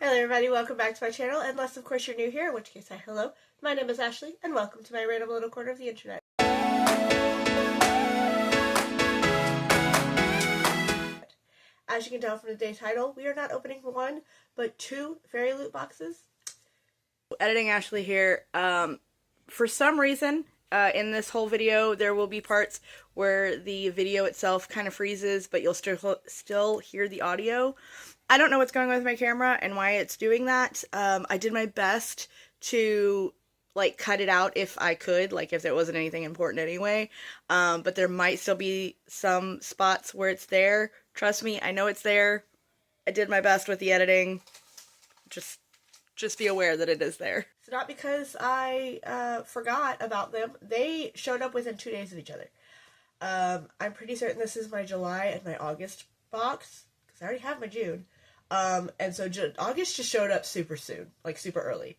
Hello everybody, welcome back to my channel, unless of course you're new here, in which case hello. My name is Ashley, and welcome to my random little corner of the internet. As you can tell from the day title, we are not opening one, but two Fairyloots boxes. Editing Ashley here. For some reason, in this whole video, there will be parts where the video itself kind of freezes, but you'll still hear the audio. I don't know what's going on with my camera and why it's doing that. I did my best to cut it out if I could, if there wasn't anything important anyway. But there might still be some spots where it's there. Trust me, I know it's there. I did my best with the editing. Just be aware that it is there. It's not because I forgot about them. They showed up within 2 days of each other. I'm pretty certain this is my July and my August box, because I already have my June. And so August just showed up super soon, super early.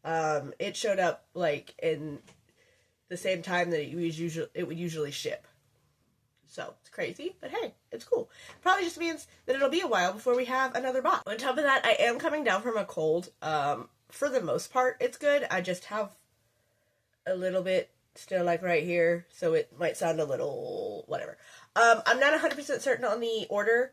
It showed up in the same time that it would usually ship. So it's crazy, but hey, it's cool. Probably just means that it'll be a while before we have another box. On top of that, I am coming down from a cold. For the most part, it's good. I just have a little bit still right here, so it might sound a little whatever. I'm not 100% certain on the order.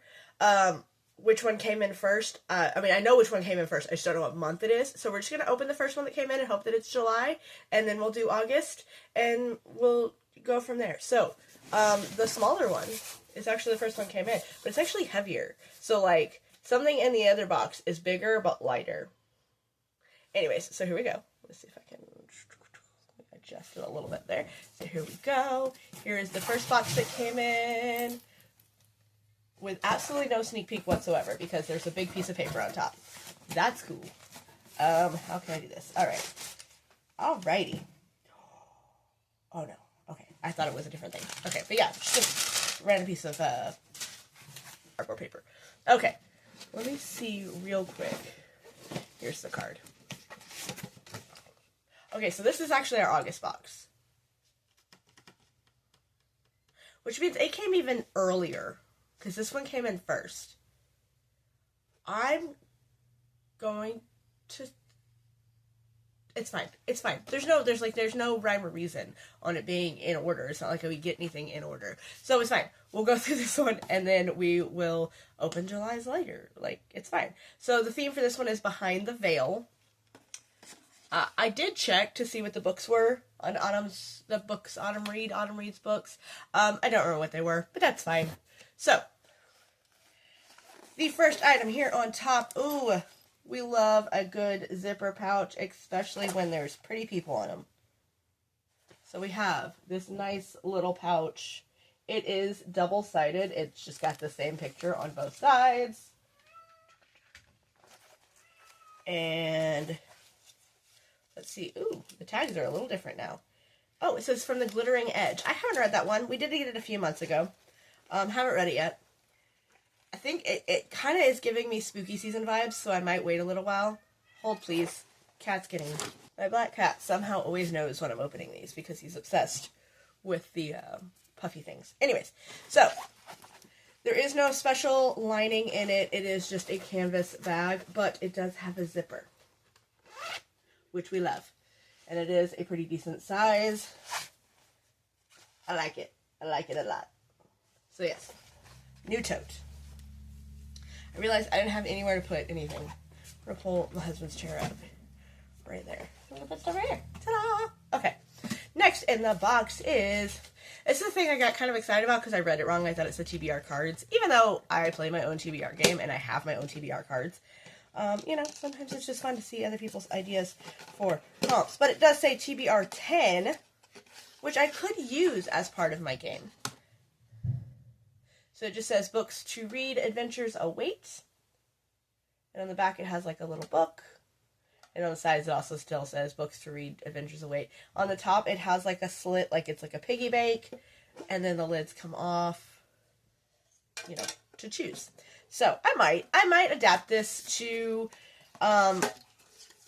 Which one came in first. I know which one came in first. I just don't know what month it is. So we're just going to open the first one that came in and hope that it's July. And then we'll do August. And we'll go from there. So, the smaller one is actually the first one came in. But it's actually heavier. So, something in the other box is bigger but lighter. Anyways, so here we go. Let's see if I can adjust it a little bit there. So here we go. Here is the first box that came in. With absolutely no sneak peek whatsoever, because there's a big piece of paper on top. That's cool. How can I do this? Alright. Alrighty. Oh no. Okay. I thought it was a different thing. Okay, but yeah, just a random piece of cardboard paper. Okay. Let me see real quick. Here's the card. Okay, so this is actually our August box. Which means it came even earlier. Because this one came in first. I'm going to... It's fine. It's fine. There's no rhyme or reason on it being in order. It's not like we get anything in order. So it's fine. We'll go through this one, and then we will open July's later. It's fine. So the theme for this one is Behind the Veil. I did check to see what the books were on Autumn Reed's books. I don't remember what they were, but that's fine. So, the first item here on top, ooh, we love a good zipper pouch, especially when there's pretty people on them. So we have this nice little pouch. It is double-sided. It's just got the same picture on both sides. And, let's see, ooh, the tags are a little different now. Oh, it says From the Glittering Edge. I haven't read that one. We did get it a few months ago. Haven't read it yet. I think it kind of is giving me spooky season vibes, so I might wait a little while. Hold, please. Cat's getting... My black cat somehow always knows when I'm opening these, because he's obsessed with the puffy things. Anyways, so, there is no special lining in it. It is just a canvas bag, but it does have a zipper, which we love. And it is a pretty decent size. I like it. I like it a lot. So yes, new tote. I realized I didn't have anywhere to put anything. I'm going to pull my husband's chair up. Right there. A little bit over here. Ta-da! Okay. Next in the box is... This is the thing I got kind of excited about because I read it wrong. I thought it said TBR cards. Even though I play my own TBR game and I have my own TBR cards. Sometimes it's just fun to see other people's ideas for comps. But it does say TBR 10, which I could use as part of my game. So it just says, books to read, adventures await. And on the back it has a little book. And on the sides it also still says, books to read, adventures await. On the top it has a slit, it's a piggy bank. And then the lids come off, to choose. So I might adapt this to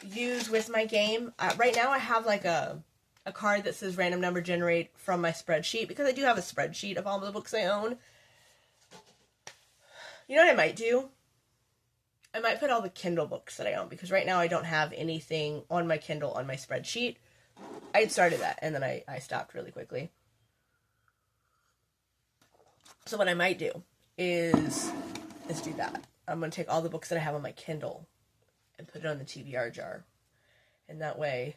use with my game. Right now I have a card that says random number generate from my spreadsheet. Because I do have a spreadsheet of all the books I own. You know what I might do? I might put all the Kindle books that I own, because right now I don't have anything on my Kindle on my spreadsheet. I had started that, and then I stopped really quickly. So what I might do is do that. I'm going to take all the books that I have on my Kindle and put it on the TBR jar. And that way...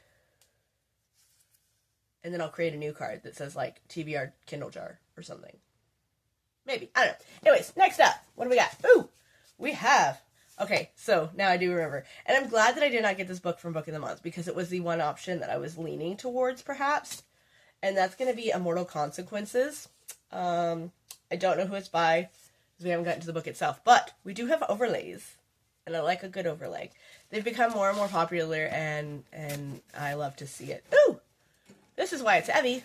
And then I'll create a new card that says, like, TBR Kindle jar or something. Maybe. I don't know. Anyways, next up. What do we got? Ooh! We have... Okay, so now I do remember. And I'm glad that I did not get this book from Book of the Month, because it was the one option that I was leaning towards, perhaps. And that's going to be Immortal Consequences. I don't know who it's by, because we haven't gotten to the book itself. But we do have overlays. And I like a good overlay. They've become more and more popular, and I love to see it. Ooh! This is why it's heavy.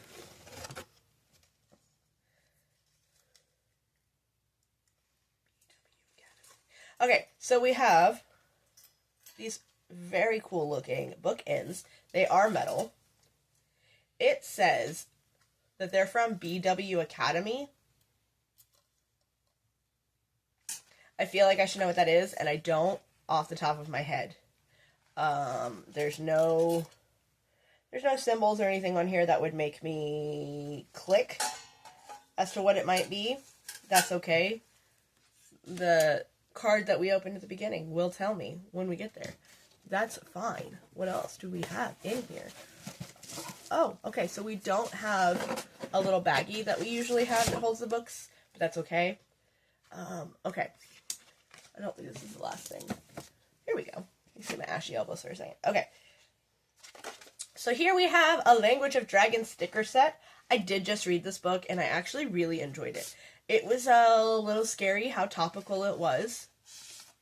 Okay, so we have these very cool looking bookends. They are metal. It says that they're from BW Academy. I feel like I should know what that is, and I don't off the top of my head. There's no symbols or anything on here that would make me click as to what it might be. That's okay. The card that we opened at the beginning will tell me when we get there. That's fine. What else do we have in here? Oh, okay, so we don't have a little baggie that we usually have that holds the books, but that's okay. Okay. I don't think this is the last thing. Here we go. You see my ashy elbows for a second. Okay. So here we have a Language of Dragons sticker set. I did just read this book, and I actually really enjoyed it. It was a little scary how topical it was.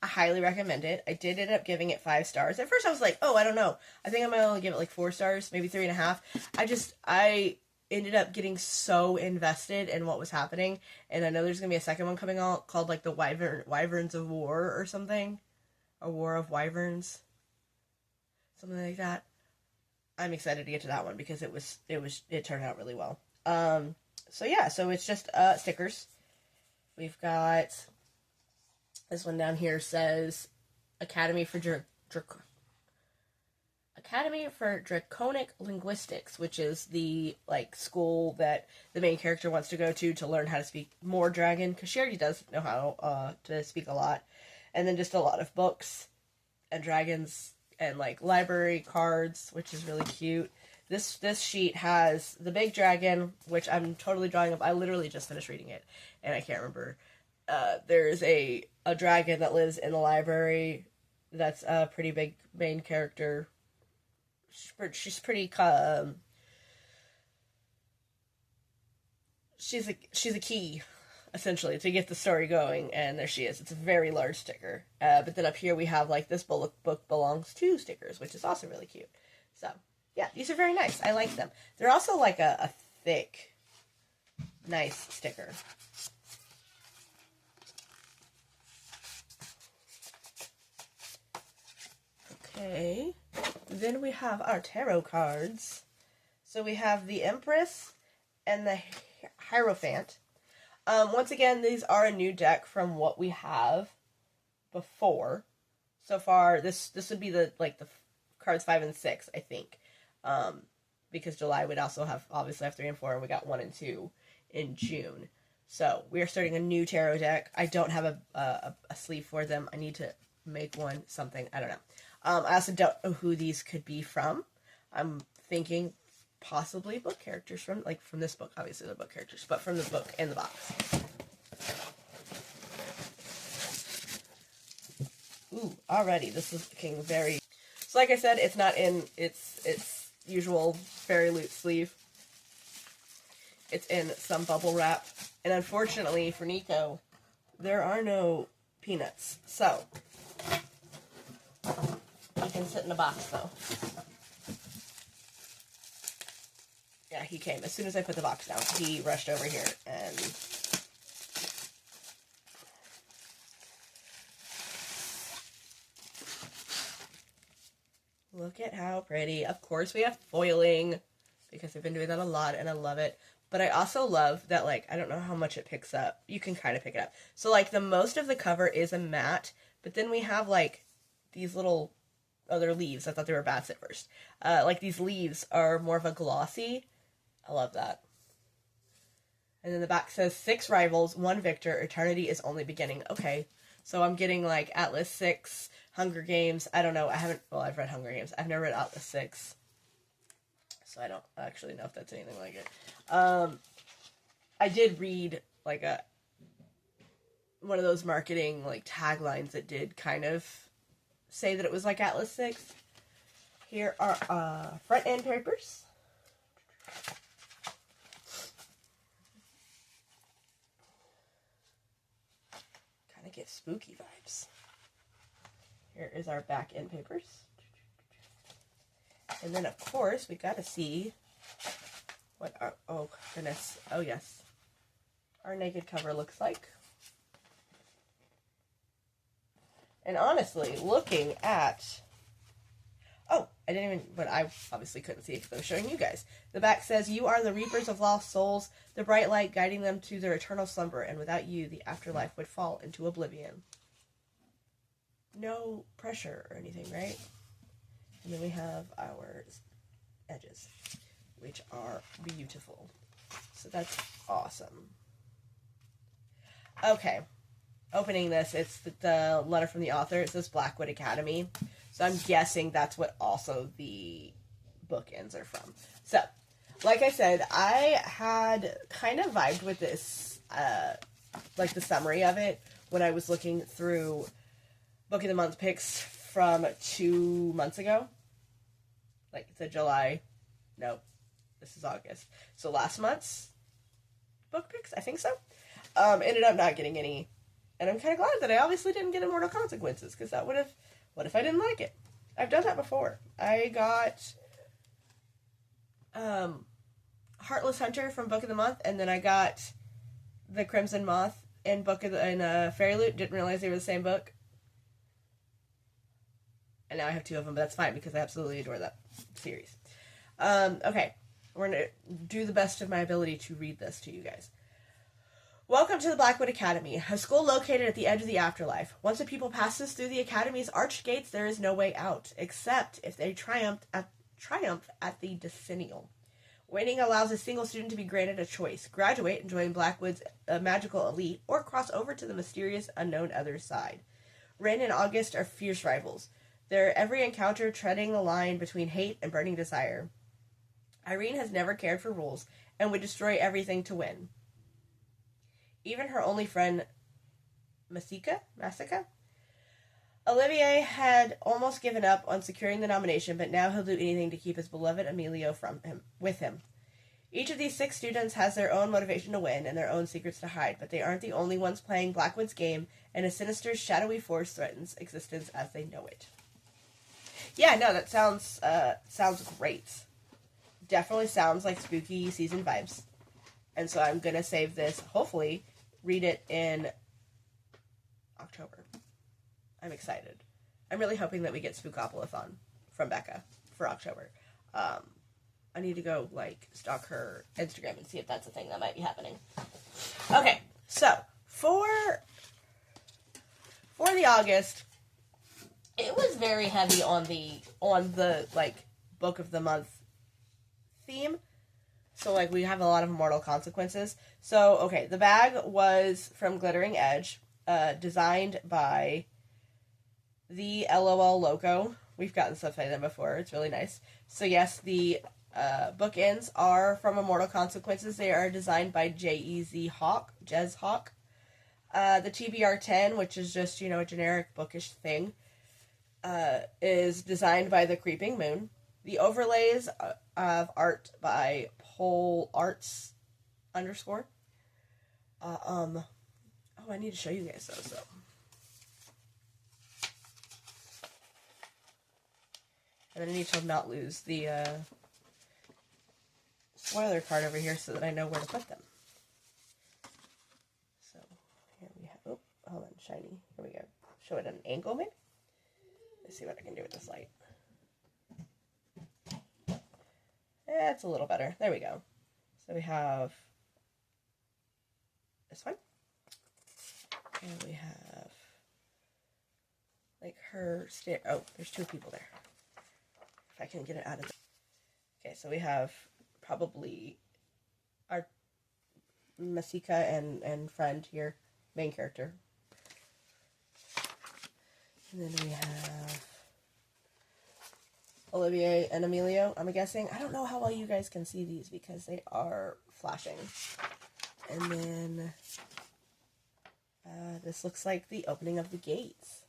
I highly recommend it. I did end up giving it 5 stars. At first I was like, oh, I don't know. I think I might only give it like 4 stars, maybe 3.5. I ended up getting so invested in what was happening. And I know there's going to be a second one coming out called like the Wyverns of War or something. A War of Wyverns. Something like that. I'm excited to get to that one because it turned out really well. So yeah, so it's just stickers. We've got this one down here says Academy for Draconic Linguistics, which is the like school that the main character wants to go to learn how to speak more dragon, because she already does know how to speak a lot. And then just a lot of books and dragons and like library cards, which is really cute. This sheet has the big dragon, which I'm totally drawing up. I literally just finished reading it, and I can't remember. There's a dragon that lives in the library. That's a pretty big main character. She's pretty. She's a key, essentially, to get the story going, and there she is. It's a very large sticker. But then up here we have like this book belongs to stickers, which is also really cute. So yeah, these are very nice. I like them. They're also like a thick, nice sticker. Okay, then we have our tarot cards. So we have the Empress and the Hierophant. Once again, these are a new deck from what we have before. So far, this would be the cards 5 and 6, I think. Because July would also obviously have 3 and 4, and we got 1 and 2 in June. So we are starting a new tarot deck. I don't have a sleeve for them. I need to make one, something. I don't know. I also don't know who these could be from. I'm thinking possibly book characters from this book. Obviously, they're book characters, but from the book in the box. Ooh, already this is looking very. So, like I said, it's not in its usual Fairyloots sleeve. It's in some bubble wrap, and unfortunately for Nico, there are no peanuts. So he can sit in the box though. Yeah, he came. As soon as I put the box down, he rushed over here and... Look at how pretty. Of course we have foiling, because I've been doing that a lot and I love it. But I also love that, like, I don't know how much it picks up. You can kind of pick it up. So, like, the most of the cover is a matte, But then we have, like, these little other leaves. I thought they were bats at first. Like, these leaves are more of a glossy. I love that. And then the back says, 6 rivals, 1 victor, eternity is only beginning. Okay, so I'm getting, like, Atlas 6, Hunger Games. I don't know. I've read Hunger Games. I've never read Atlas 6. So I don't actually know if that's anything like it. I did read, like, one of those marketing, like, taglines that did kind of say that it was like Atlas 6. Here are front end papers. Kind of get spooky vibes. Here is our back end papers. And then, of course, we gotta see what our, oh goodness, oh yes, our naked cover looks like. And honestly, looking at, oh, I didn't even, but I obviously couldn't see it because I was showing you guys. The back says, you are the reapers of lost souls, the bright light guiding them to their eternal slumber, and without you, the afterlife would fall into oblivion. No pressure or anything, right? And then we have our edges, which are beautiful. So that's awesome. Okay. Opening this, it's the letter from the author. It says Blackwood Academy. So I'm guessing that's what also the bookends are from. So, like I said, I had kind of vibed with this, like the summary of it, when I was looking through Book of the Month picks from 2 months ago. Like, it's July. No, this is August. So last month's book picks, I think so. Ended up not getting any. And I'm kind of glad that I obviously didn't get Immortal Consequences, because that would have, what if I didn't like it? I've done that before. I got Heartless Hunter from Book of the Month, and then I got The Crimson Moth in Fairyloots. Didn't realize they were the same book. And now I have 2 of them, but that's fine, because I absolutely adore that series. Okay, we're going to do the best of my ability to read this to you guys. Welcome to the Blackwood Academy, a school located at the edge of the afterlife. Once a pupil passes through the Academy's arched gates, there is no way out, except if they triumph at the decennial. Waiting allows a single student to be granted a choice: graduate and join Blackwood's magical elite, or cross over to the mysterious, unknown other side. Rin and August are fierce rivals, their every encounter treading the line between hate and burning desire. Irene has never cared for rules, and would destroy everything to win. Even her only friend, Masika? Olivier had almost given up on securing the nomination, but now he'll do anything to keep his beloved Emilio with him. Each of these 6 students has their own motivation to win and their own secrets to hide, but they aren't the only ones playing Blackwood's game, and a sinister, shadowy force threatens existence as they know it. Yeah, no, that sounds great. Definitely sounds like spooky season vibes. And so I'm gonna save this, hopefully read it in October. I'm excited. I'm really hoping that we get Spookopoly-thon from Becca for October. I need to go, like, stalk her Instagram and see if that's a thing that might be happening. Okay, so for the August, it was very heavy on the like Book of the Month theme. So, like, we have a lot of Immortal Consequences. So, okay, the bag was from Glittering Edge, designed by the LOL Loco. We've gotten stuff by them before. It's really nice. So, yes, the bookends are from Immortal Consequences. They are designed by Jez Hawk. The TBR-10, which is just, a generic bookish thing, is designed by The Creeping Moon. The overlays of art by Pole Arts _. I need to show you guys those, so. And then I need to not lose the spoiler card over here so that I know where to put them. So, here we have, oh, hold on, shiny. Here we go. Show it at an angle, maybe? Let's see what I can do with this light. It's a little better. There we go. So we have this one. And we have like her oh, there's 2 people there. If I can get it out of there. Okay, so we have probably our Masika and friend here, main character. And then we have Olivier and Emilio, I'm guessing. I don't know how well you guys can see these because they are flashing. And then this looks like the opening of the gates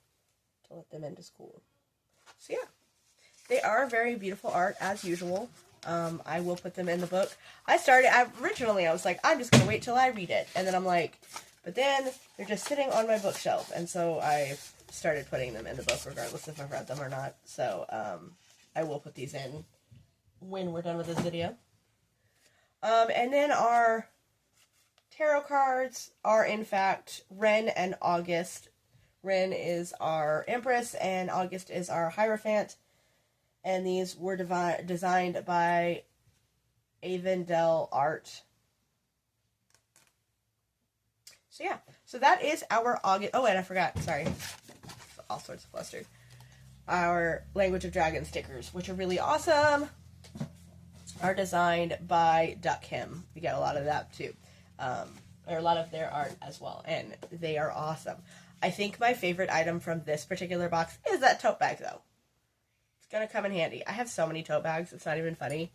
to let them into school. So yeah, they are very beautiful art as usual. I will put them in the book. Originally I was like, I'm just going to wait till I read it. And then I'm like, but then they're just sitting on my bookshelf. And so I started putting them in the book regardless if I've read them or not. So I will put these in when we're done with this video. And then our tarot cards are in fact Ren and August. Ren is our Empress and August is our Hierophant. And these were designed by Avondale Art. So yeah, so that is our August. Oh, and I forgot, sorry. All sorts of flustered. Our Language of Dragon stickers, which are really awesome, are designed by Duck Him. We get a lot of that too. Or a lot of their art as well, and they are awesome. I think my favorite item from this particular box is that tote bag, though. It's gonna come in handy. I have so many tote bags, it's not even funny,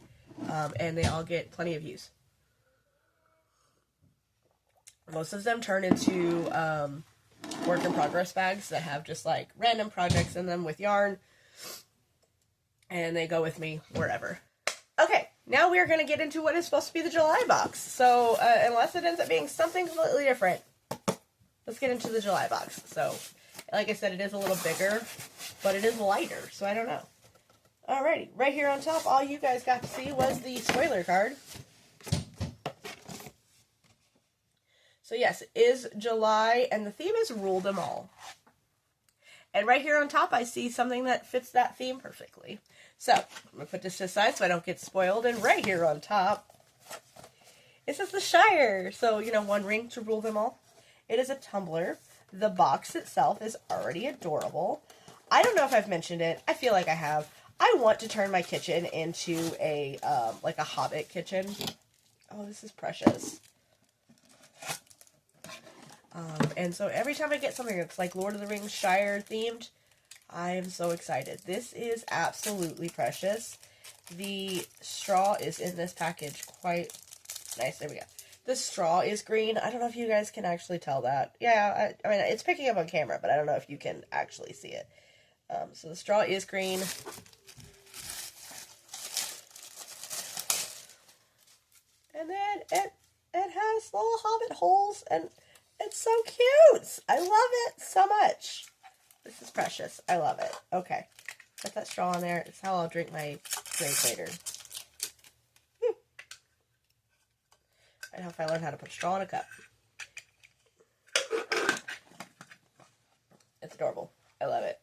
and they all get plenty of use. Most of them turn into work in progress bags that have just like random projects in them with yarn, and they go with me wherever. Okay, now we're going to get into what is supposed to be the July box. So, unless it ends up being something completely different, let's get into the July box. So, like I said, it is a little bigger, but it is lighter, so I don't know. Alrighty, right here on top, all you guys got to see was the spoiler card. So yes, it is July, and the theme is Rule Them All. And right here on top, I see something that fits that theme perfectly. So, I'm going to put this to the side so I don't get spoiled. And right here on top, it says the Shire. So, you know, 1 ring to rule them all. It is a tumbler. The box itself is already adorable. I don't know if I've mentioned it. I feel like I have. I want to turn my kitchen into a, like a Hobbit kitchen. Oh, this is precious. And so every time I get something that's like Lord of the Rings Shire themed, I am so excited. This is absolutely precious. The straw is in this package quite nice. There we go. The straw is green. I don't know if you guys can actually tell that. Yeah, I mean, it's picking up on camera, but I don't know if you can actually see it. So the straw is green. And then it has little hobbit holes, and it's so cute. I love it so much. This is precious. I love it. Okay. Put that straw in there. It's how I'll drink my drink later. I know if I learn how to put straw in a cup. It's adorable. I love it.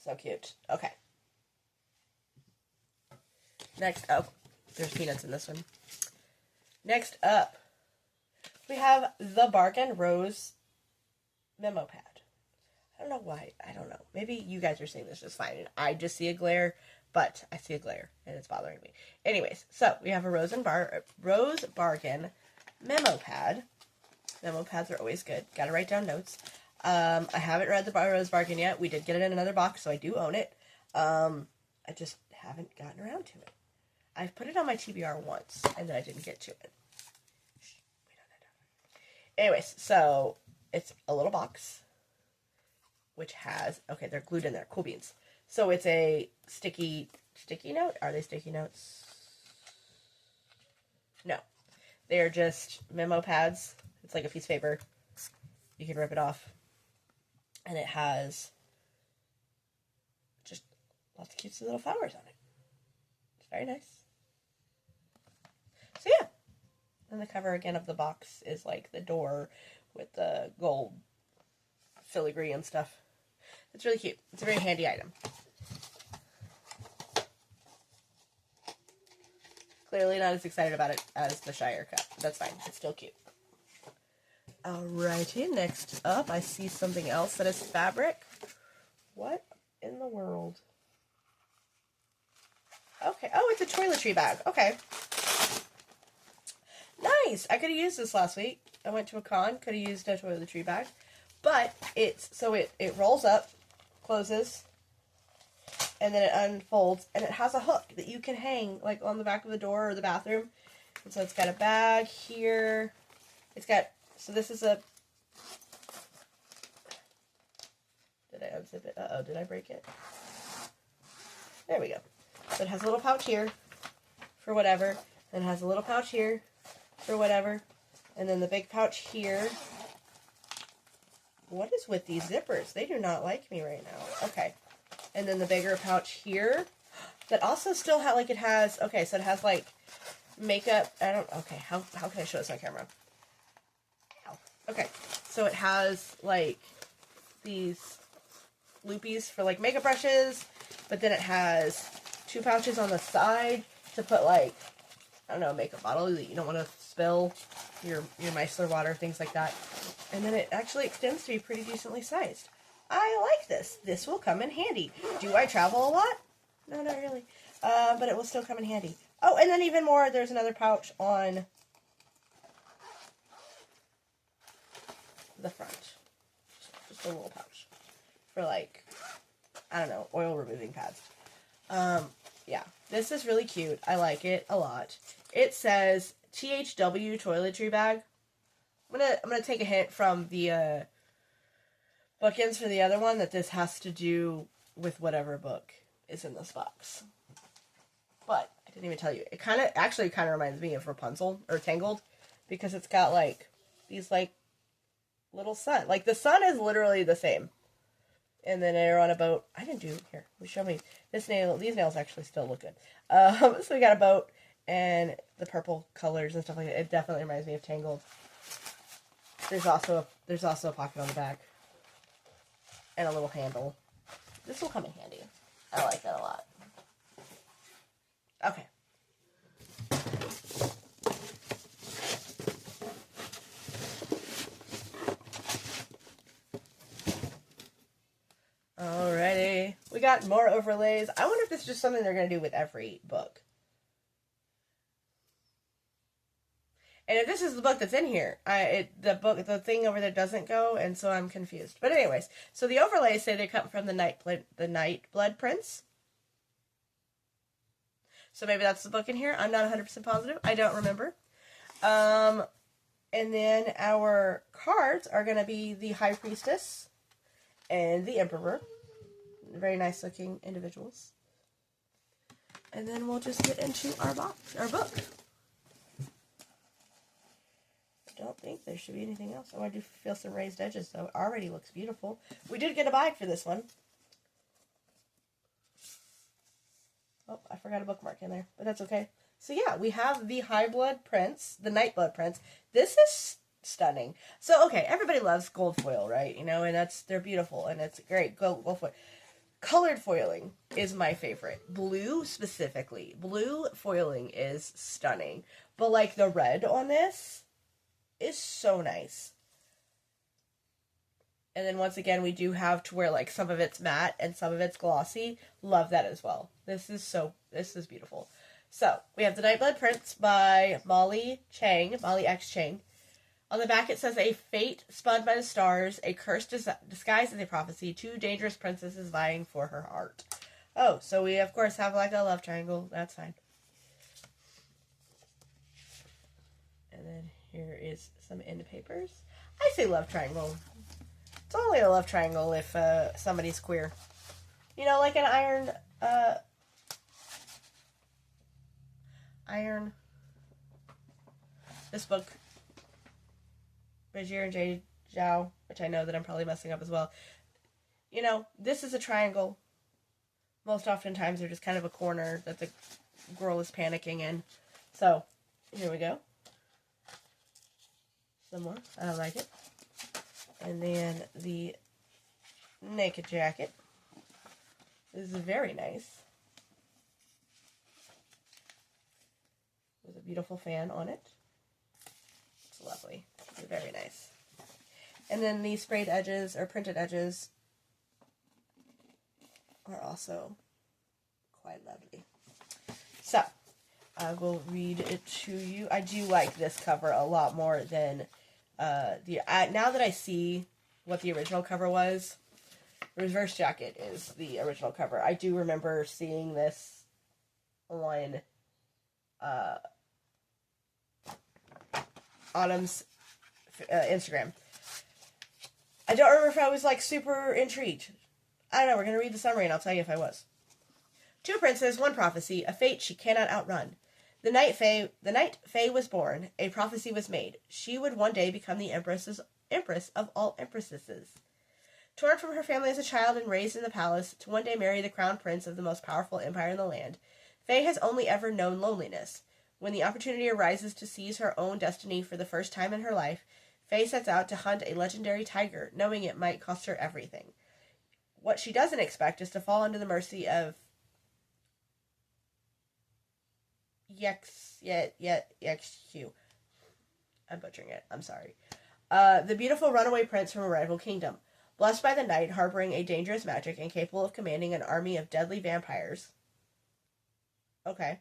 So cute. Okay. Next up, there's peanuts in this one. Next up, we have the Bargain Rose memo pad. I don't know why. I don't know. Maybe you guys are seeing this just fine, and I just see a glare, but I see a glare, and it's bothering me. Anyways, so we have a Rose Bargain memo pad. Memo pads are always good. Got to write down notes. I haven't read the Rose Bargain yet. We did get it in another box, so I do own it. I just haven't gotten around to it. I've put it on my TBR once, and then I didn't get to it. Anyways, so it's a little box, which has, okay, they're glued in there, cool beans. So it's a sticky note? Are they sticky notes? No. They're just memo pads. It's like a piece of paper. You can rip it off. And it has just lots of cute little flowers on it. It's very nice. So yeah. And the cover again of the box is like the door with the gold filigree and stuff. It's really cute. It's a very handy item. Clearly not as excited about it as the Shire cup. That's fine. It's still cute. Alrighty, next up I see something else that is fabric. What in the world? Okay. Oh, it's a toiletry bag. Okay. Nice. I could have used this last week. I went to a con. Could have used a toiletry bag. But it rolls up, closes, and then it unfolds, and it has a hook that you can hang like on the back of the door or the bathroom. And so it's got a bag here. So this is a... Did I unzip it? Uh-oh, did I break it? There we go. So it has a little pouch here for whatever. And it has a little pouch here for whatever. And then the big pouch here. What is with these zippers? They do not like me right now. Okay. And then the bigger pouch here. That also still has, like, it has... Okay, so it has, like, makeup. Okay, how can I show this on camera? Ow. Okay, so it has, like, these loopies for, like, makeup brushes. But then it has 2 pouches on the side to put, like, I don't know, a makeup bottle that you don't want to spill, your micellar water, things like that. And then it actually extends to be pretty decently sized. I like this. This will come in handy. Do I travel a lot? No, not really. But it will still come in handy. Oh, and then even more, there's another pouch on the front. Just a little pouch for, like, I don't know, oil removing pads. Yeah, this is really cute. I like it a lot. It says THW toiletry bag. I'm gonna take a hint from the bookends for the other one that this has to do with whatever book is in this box. But I didn't even tell you. It kind of reminds me of Rapunzel or Tangled because it's got like these like little sun. Like the sun is literally the same. And then they're on a boat. I didn't do here. Show me this nail. These nails actually still look good. So we got a boat and the purple colors and stuff like that. It definitely reminds me of Tangled. There's also a pocket on the back and a little handle. This will come in handy. I like that a lot. Okay. Alrighty. We got more overlays. I wonder if this is just something they're going to do with every book. And if this is the book that's in here, the thing over there doesn't go, and so I'm confused. But anyways, so the overlays say they come from the Nightblood Prince. So maybe that's the book in here. I'm not 100% positive. I don't remember. And then our cards are going to be the High Priestess and the Emperor. Very nice looking individuals. And then we'll just get into our book. I don't think there should be anything else. Oh, I do feel some raised edges, though. It already looks beautiful. We did get a bag for this one. Oh, I forgot a bookmark in there, but that's okay. So yeah, we have the Nightblood Prince. This is stunning. So, okay, everybody loves gold foil, right? You know, and they're beautiful, and it's great. Gold foil. Colored foiling is my favorite. Blue, specifically. Blue foiling is stunning. But, like, the red on this is so nice. And then once again, we do have to where, like, some of it's matte and some of it's glossy. Love that as well. This is beautiful. So, we have The Nightblood Prince by Molly X. Chang. On the back it says, a fate spun by the stars, a curse disguised as a prophecy, 2 dangerous princesses vying for her heart. Oh, so we of course have like a love triangle. That's fine. And then here is some end papers. I say love triangle. It's only a love triangle if somebody's queer. You know, like an iron. This book, Bajir and J. Zhao, which I know that I'm probably messing up as well. You know, this is a triangle. Most oftentimes they're just kind of a corner that the girl is panicking in. So, here we go. Some more. I like it. And then the naked jacket. This is very nice. With a beautiful fan on it. It's lovely. It's very nice. And then these sprayed edges, or printed edges, are also quite lovely. So, I will read it to you. I do like this cover a lot more than now that I see what the original cover was. Reverse Jacket is the original cover. I do remember seeing this on Autumn's Instagram. I don't remember if I was like super intrigued. I don't know. We're going to read the summary and I'll tell you if I was. Two princes, one prophecy, a fate she cannot outrun. The night Faye was born, a prophecy was made. She would one day become the empress of all empresses. Torn from her family as a child and raised in the palace, to one day marry the crown prince of the most powerful empire in the land, Faye has only ever known loneliness. When the opportunity arises to seize her own destiny for the first time in her life, Faye sets out to hunt a legendary tiger, knowing it might cost her everything. What she doesn't expect is to fall under the mercy of Yexu. I'm butchering it. I'm sorry. The beautiful runaway prince from a rival kingdom. Blessed by the night, harboring a dangerous magic and capable of commanding an army of deadly vampires. Okay.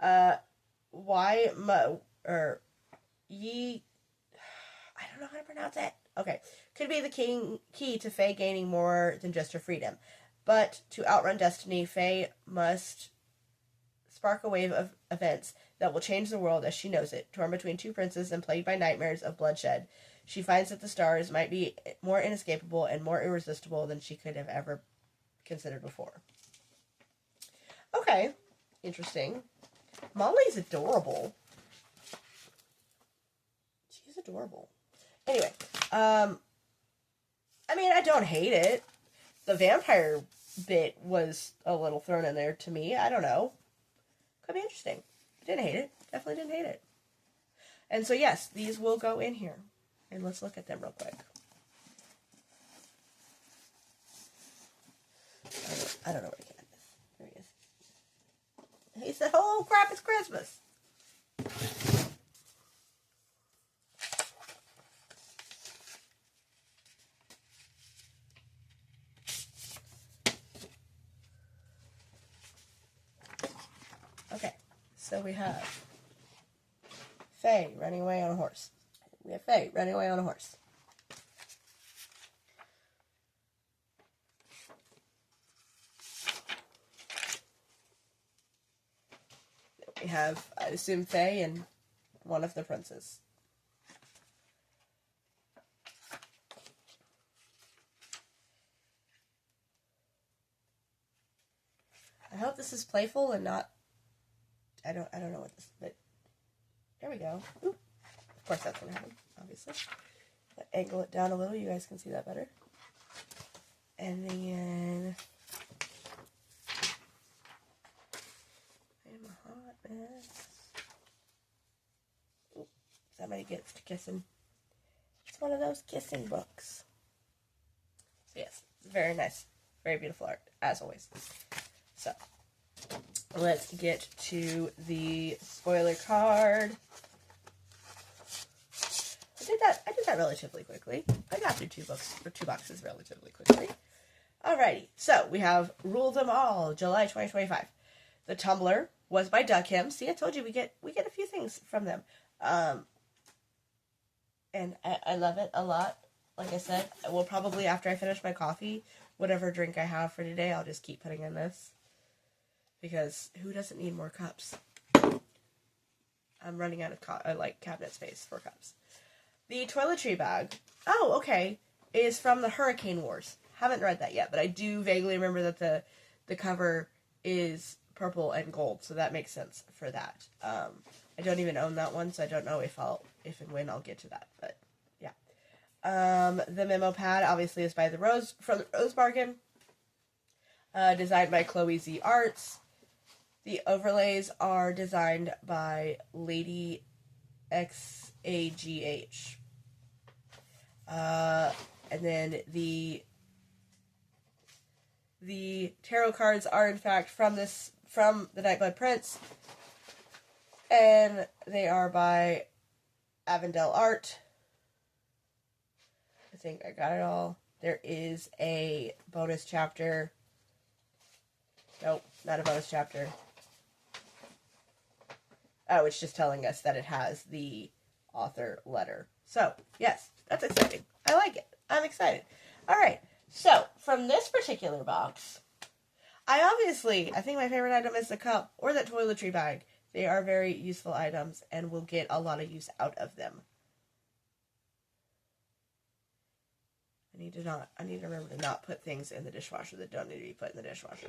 Yi... I don't know how to pronounce it. Okay. Could be the key to Faye gaining more than just her freedom. But to outrun destiny, Faye must spark a wave of events that will change the world as she knows it. Torn between two princes and plagued by nightmares of bloodshed, she finds that the stars might be more inescapable and more irresistible than she could have ever considered before. Okay. Interesting. Molly's adorable. She's adorable. Anyway, I mean, I don't hate it. The vampire bit was a little thrown in there to me. I don't know. Could be interesting. Didn't hate it. Definitely didn't hate it. And so, yes, these will go in here. And let's look at them real quick. I don't know where the cat is. There he is. He said, oh crap, it's Christmas. Okay, so we have Faye running away on a horse. We have Faye running away on a horse. We have, I assume, Faye and one of the princes. I hope this is playful and not. I don't know what this, but there we go. Ooh. Of course, that's gonna happen. Obviously, but angle it down a little. You guys can see that better. And then I'm a hot mess. Ooh, somebody gets to kissing. It's one of those kissing books. So yes, very nice, very beautiful art as always. So let's get to the spoiler card. I did that relatively quickly. I got through two boxes relatively quickly. Alrighty, so we have Rule Them All, July 2025. The Tumblr was by Duckham. See, I told you we get a few things from them. And I love it a lot. Like I said, I will probably, after I finish my coffee, whatever drink I have for today, I'll just keep putting in this. Because who doesn't need more cups? I'm running out of cabinet space for cups. The toiletry bag. Oh, okay. Is from the Hurricane Wars. Haven't read that yet, but I do vaguely remember that the cover is purple and gold, so that makes sense for that. I don't even own that one, so I don't know if and when I'll get to that, but yeah. The memo pad obviously is by from the Rose Bargain. Designed by Chloe Z Arts. The overlays are designed by Lady XAGH. And then the tarot cards are in fact from the Nightblood Prince, and they are by Avondale Art. I think I got it all. There is a bonus chapter Nope, not a bonus chapter. Oh, it's just telling us that it has the author letter. So, yes, that's exciting. I like it. I'm excited. Alright, so, from this particular box, I think my favorite item is the cup or that toiletry bag. They are very useful items and will get a lot of use out of them. I need to remember to not put things in the dishwasher that don't need to be put in the dishwasher.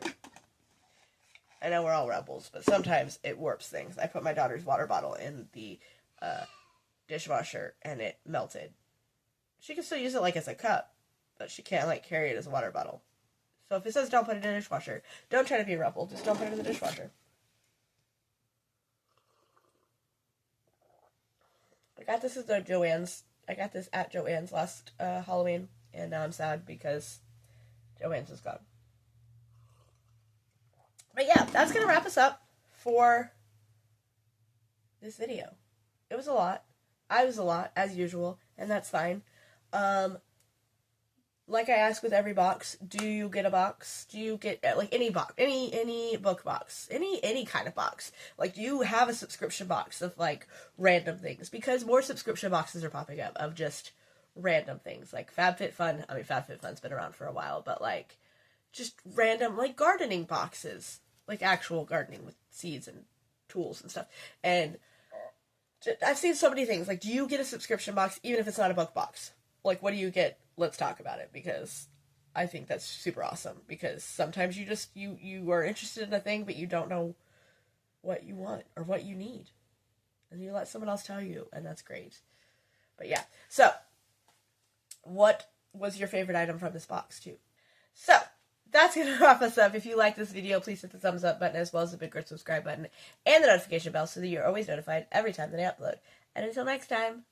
I know we're all rebels, but sometimes it warps things. I put my daughter's water bottle in the dishwasher and it melted. She can still use it like as a cup, but she can't like carry it as a water bottle. So if it says don't put it in the dishwasher, don't try to be a rebel. Just don't put it in the dishwasher. I got this at Joann's. I got this at Joann's last Halloween, and now I'm sad because Joann's is gone. But yeah, that's going to wrap us up for this video. It was a lot. I was a lot, as usual, and that's fine. Like I ask with every box, do you get a box? Do you get, like, any box? Any book box? Any kind of box? Like, do you have a subscription box of, like, random things? Because more subscription boxes are popping up of just random things. Like, FabFitFun. I mean, FabFitFun's been around for a while, but, like, just random, like, gardening boxes. Like, actual gardening with seeds and tools and stuff. And I've seen so many things. Like, do you get a subscription box, even if it's not a book box? Like, what do you get? Let's talk about it, because I think that's super awesome. Because sometimes you are interested in a thing, but you don't know what you want or what you need. And you let someone else tell you, and that's great. But yeah. So, what was your favorite item from this box, too? So, that's going to wrap us up. If you like this video, please hit the thumbs up button as well as the big red subscribe button and the notification bell so that you're always notified every time that I upload. And until next time,